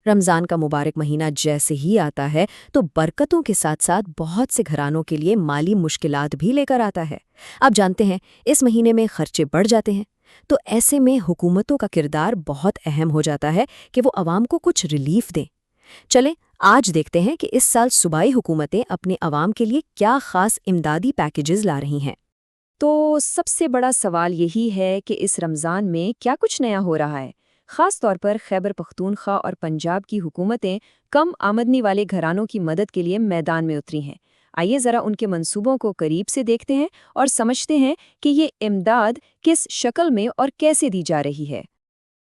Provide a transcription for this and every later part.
رمضان کا مبارک مہینہ جیسے ہی آتا ہے تو برکتوں کے ساتھ ساتھ بہت سے گھرانوں کے لیے مالی مشکلات بھی لے کر آتا ہے۔ آپ جانتے ہیں اس مہینے میں خرچے بڑھ جاتے ہیں، تو ایسے میں حکومتوں کا کردار بہت اہم ہو جاتا ہے کہ وہ عوام کو کچھ ریلیف دیں۔ چلیں آج دیکھتے ہیں کہ اس سال صوبائی حکومتیں اپنے عوام کے لیے کیا خاص امدادی پیکیجز لا رہی ہیں۔ تو سب سے بڑا سوال یہی ہے کہ اس رمضان میں کیا کچھ نیا ہو رہا ہے۔ خاص طور پر خیبر پختونخوا اور پنجاب کی حکومتیں کم آمدنی والے گھرانوں کی مدد کے لیے میدان میں اتری ہیں۔ آئیے ذرا ان کے منصوبوں کو قریب سے دیکھتے ہیں اور سمجھتے ہیں کہ یہ امداد کس شکل میں اور کیسے دی جا رہی ہے۔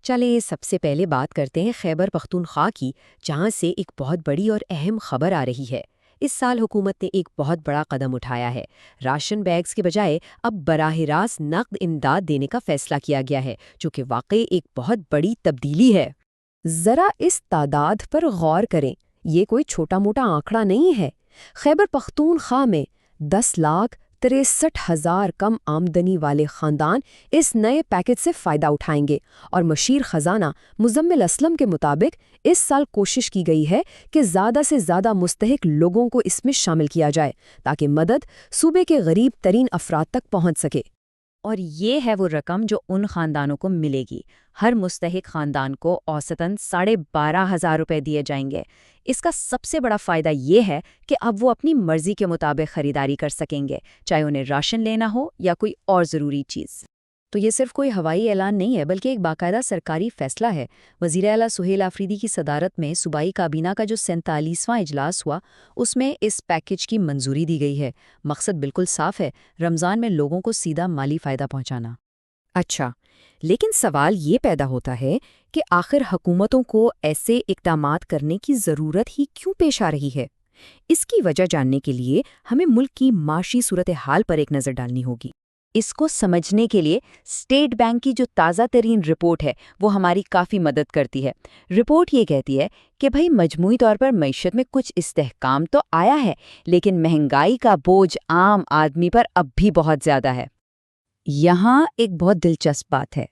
چلیں سب سے پہلے بات کرتے ہیں خیبر پختونخوا کی، جہاں سے ایک بہت بڑی اور اہم خبر آ رہی ہے۔ اس سال حکومت نے ایک بہت بڑا قدم اٹھایا ہے۔ راشن بیگز کے بجائے اب براہ راست نقد امداد دینے کا فیصلہ کیا گیا ہے، جو کہ واقعی ایک بہت بڑی تبدیلی ہے۔ ذرا اس تعداد پر غور کریں، یہ کوئی چھوٹا موٹا آنکڑا نہیں ہے۔ خیبر پختونخوا میں 10,63,000 کم آمدنی والے خاندان اس نئے پیکج سے فائدہ اٹھائیں گے، اور مشیر خزانہ مزمل اسلم کے مطابق اس سال کوشش کی گئی ہے کہ زیادہ سے زیادہ مستحق لوگوں کو اس میں شامل کیا جائے تاکہ مدد صوبے کے غریب ترین افراد تک پہنچ سکے۔ اور یہ ہے وہ رقم جو ان خاندانوں کو ملے گی۔ ہر مستحق خاندان کو اوسطاً 12,500 روپے دیے جائیں گے۔ اس کا سب سے بڑا فائدہ یہ ہے کہ اب وہ اپنی مرضی کے مطابق خریداری کر سکیں گے، چاہے انہیں راشن لینا ہو یا کوئی اور ضروری چیز۔ تو یہ صرف کوئی ہوائی اعلان نہیں ہے، بلکہ ایک باقاعدہ سرکاری فیصلہ ہے۔ وزیر اعلیٰ سہیل آفریدی کی صدارت میں صوبائی کابینہ کا جو 47واں اجلاس ہوا، اس میں اس پیکیج کی منظوری دی گئی ہے۔ مقصد بالکل صاف ہے، رمضان میں لوگوں کو سیدھا مالی فائدہ پہنچانا۔ اچھا، لیکن سوال یہ پیدا ہوتا ہے کہ آخر حکومتوں کو ایسے اقدامات کرنے کی ضرورت ہی کیوں پیش آ رہی ہے؟ اس کی وجہ جاننے کے لیے ہمیں ملک کی معاشی صورتحال پر ایک نظر ڈالنی ہوگی۔ اس کو سمجھنے کے لیے اسٹیٹ بینک کی جو تازہ ترین رپورٹ ہے وہ ہماری کافی مدد کرتی ہے۔ رپورٹ یہ کہتی ہے کہ بھئی مجموعی طور پر معیشت میں کچھ استحکام تو آیا ہے، لیکن مہنگائی کا بوجھ عام آدمی پر اب بھی بہت زیادہ ہے۔ یہاں ایک بہت دلچسپ بات ہے۔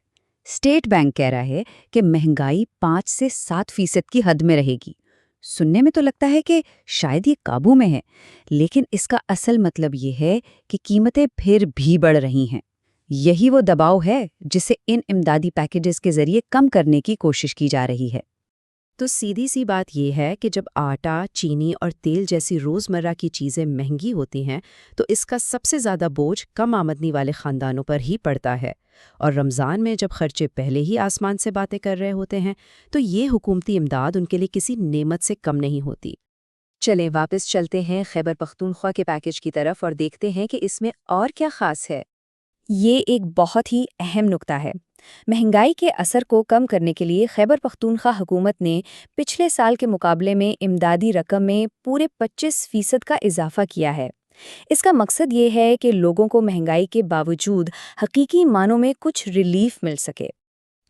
اسٹیٹ بینک کہہ رہا ہے کہ مہنگائی 5 سے 7% کی حد میں رہے گی۔ سننے میں تو لگتا ہے کہ شاید یہ قابو میں ہے، لیکن اس کا اصل مطلب یہ ہے کہ قیمتیں پھر بھی بڑھ رہی ہیں۔ یہی وہ دباؤ ہے جسے ان امدادی پیکیجز کے ذریعے کم کرنے کی کوشش کی جا رہی ہے۔ تو سیدھی سی بات یہ ہے کہ جب آٹا، چینی اور تیل جیسی روزمرہ کی چیزیں مہنگی ہوتی ہیں تو اس کا سب سے زیادہ بوجھ کم آمدنی والے خاندانوں پر ہی پڑتا ہے، اور رمضان میں جب خرچے پہلے ہی آسمان سے باتیں کر رہے ہوتے ہیں تو یہ حکومتی امداد ان کے لیے کسی نعمت سے کم نہیں ہوتی۔ چلیں واپس چلتے ہیں خیبر پختونخوا کے پیکیج کی طرف اور دیکھتے ہیں کہ اس میں اور کیا خاص ہے۔ یہ ایک بہت ہی اہم نکتہ ہے۔ مہنگائی کے اثر کو کم کرنے کے لیے خیبر پختونخوا حکومت نے پچھلے سال کے مقابلے میں امدادی رقم میں پورے 25% کا اضافہ کیا ہے۔ اس کا مقصد یہ ہے کہ لوگوں کو مہنگائی کے باوجود حقیقی معنوں میں کچھ ریلیف مل سکے۔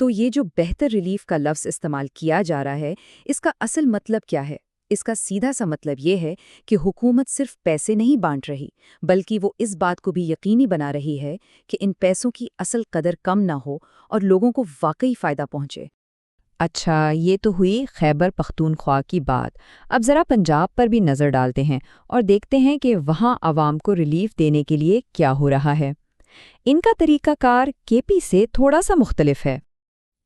تو یہ جو بہتر ریلیف کا لفظ استعمال کیا جا رہا ہے، اس کا اصل مطلب کیا ہے؟ اس کا سیدھا سا مطلب یہ ہے کہ حکومت صرف پیسے نہیں بانٹ رہی، بلکہ وہ اس بات کو بھی یقینی بنا رہی ہے کہ ان پیسوں کی اصل قدر کم نہ ہو اور لوگوں کو واقعی فائدہ پہنچے۔ اچھا، یہ تو ہوئی خیبر پختونخوا کی بات۔ اب ذرا پنجاب پر بھی نظر ڈالتے ہیں اور دیکھتے ہیں کہ وہاں عوام کو ریلیف دینے کے لیے کیا ہو رہا ہے۔ ان کا طریقہ کار کے پی سے تھوڑا سا مختلف ہے۔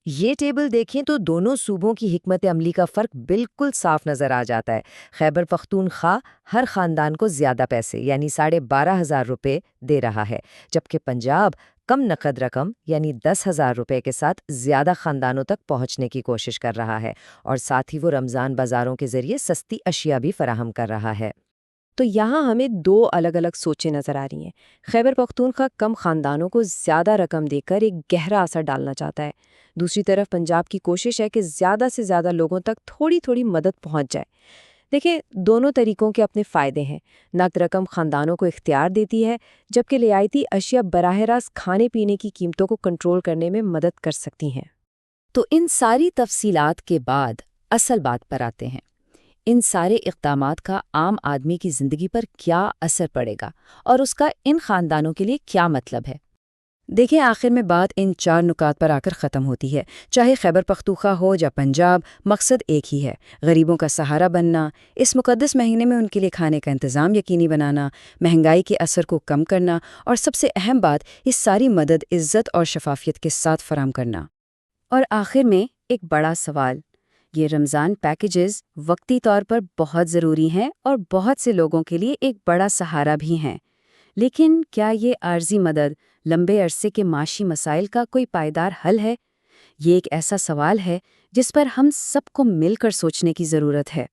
یہ ٹیبل دیکھیں تو دونوں صوبوں کی حکمت عملی کا فرق بالکل صاف نظر آ جاتا ہے۔ خیبر پختونخوا ہر خاندان کو زیادہ پیسے یعنی 12,500 روپے دے رہا ہے، جبکہ پنجاب کم نقد رقم یعنی 10,000 روپے کے ساتھ زیادہ خاندانوں تک پہنچنے کی کوشش کر رہا ہے، اور ساتھ ہی وہ رمضان بازاروں کے ذریعے سستی اشیاء بھی فراہم کر رہا ہے۔ تو یہاں ہمیں دو الگ الگ سوچیں نظر آ رہی ہیں۔ خیبر پختونخوا کم خاندانوں کو زیادہ رقم دے کر ایک گہرا اثر ڈالنا چاہتا ہے، دوسری طرف پنجاب کی کوشش ہے کہ زیادہ سے زیادہ لوگوں تک تھوڑی تھوڑی مدد پہنچ جائے۔ دیکھیں، دونوں طریقوں کے اپنے فائدے ہیں۔ نقد رقم خاندانوں کو اختیار دیتی ہے، جبکہ رعایتی اشیاء براہ راست کھانے پینے کی قیمتوں کو کنٹرول کرنے میں مدد کر سکتی ہیں۔ تو ان ساری تفصیلات کے بعد اصل بات پر آتے ہیں۔ ان سارے اقدامات کا عام آدمی کی زندگی پر کیا اثر پڑے گا اور اس کا ان خاندانوں کے لیے کیا مطلب ہے؟ دیکھیں آخر میں بات ان 4 نکات پر آ کر ختم ہوتی ہے۔ چاہے خیبر پختونخوا ہو یا پنجاب، مقصد ایک ہی ہے، غریبوں کا سہارا بننا، اس مقدس مہینے میں ان کے لیے کھانے کا انتظام یقینی بنانا، مہنگائی کے اثر کو کم کرنا، اور سب سے اہم بات، یہ ساری مدد عزت اور شفافیت کے ساتھ فراہم کرنا۔ اور آخر میں ایک بڑا سوال، یہ رمضان پیکیجز وقتی طور پر بہت ضروری ہیں اور بہت سے لوگوں کے لیے ایک بڑا سہارا بھی ہیں، لیکن کیا یہ عارضی مدد لمبے عرصے کے معاشی مسائل کا کوئی پائیدار حل ہے؟ یہ ایک ایسا سوال ہے جس پر ہم سب کو مل کر سوچنے کی ضرورت ہے۔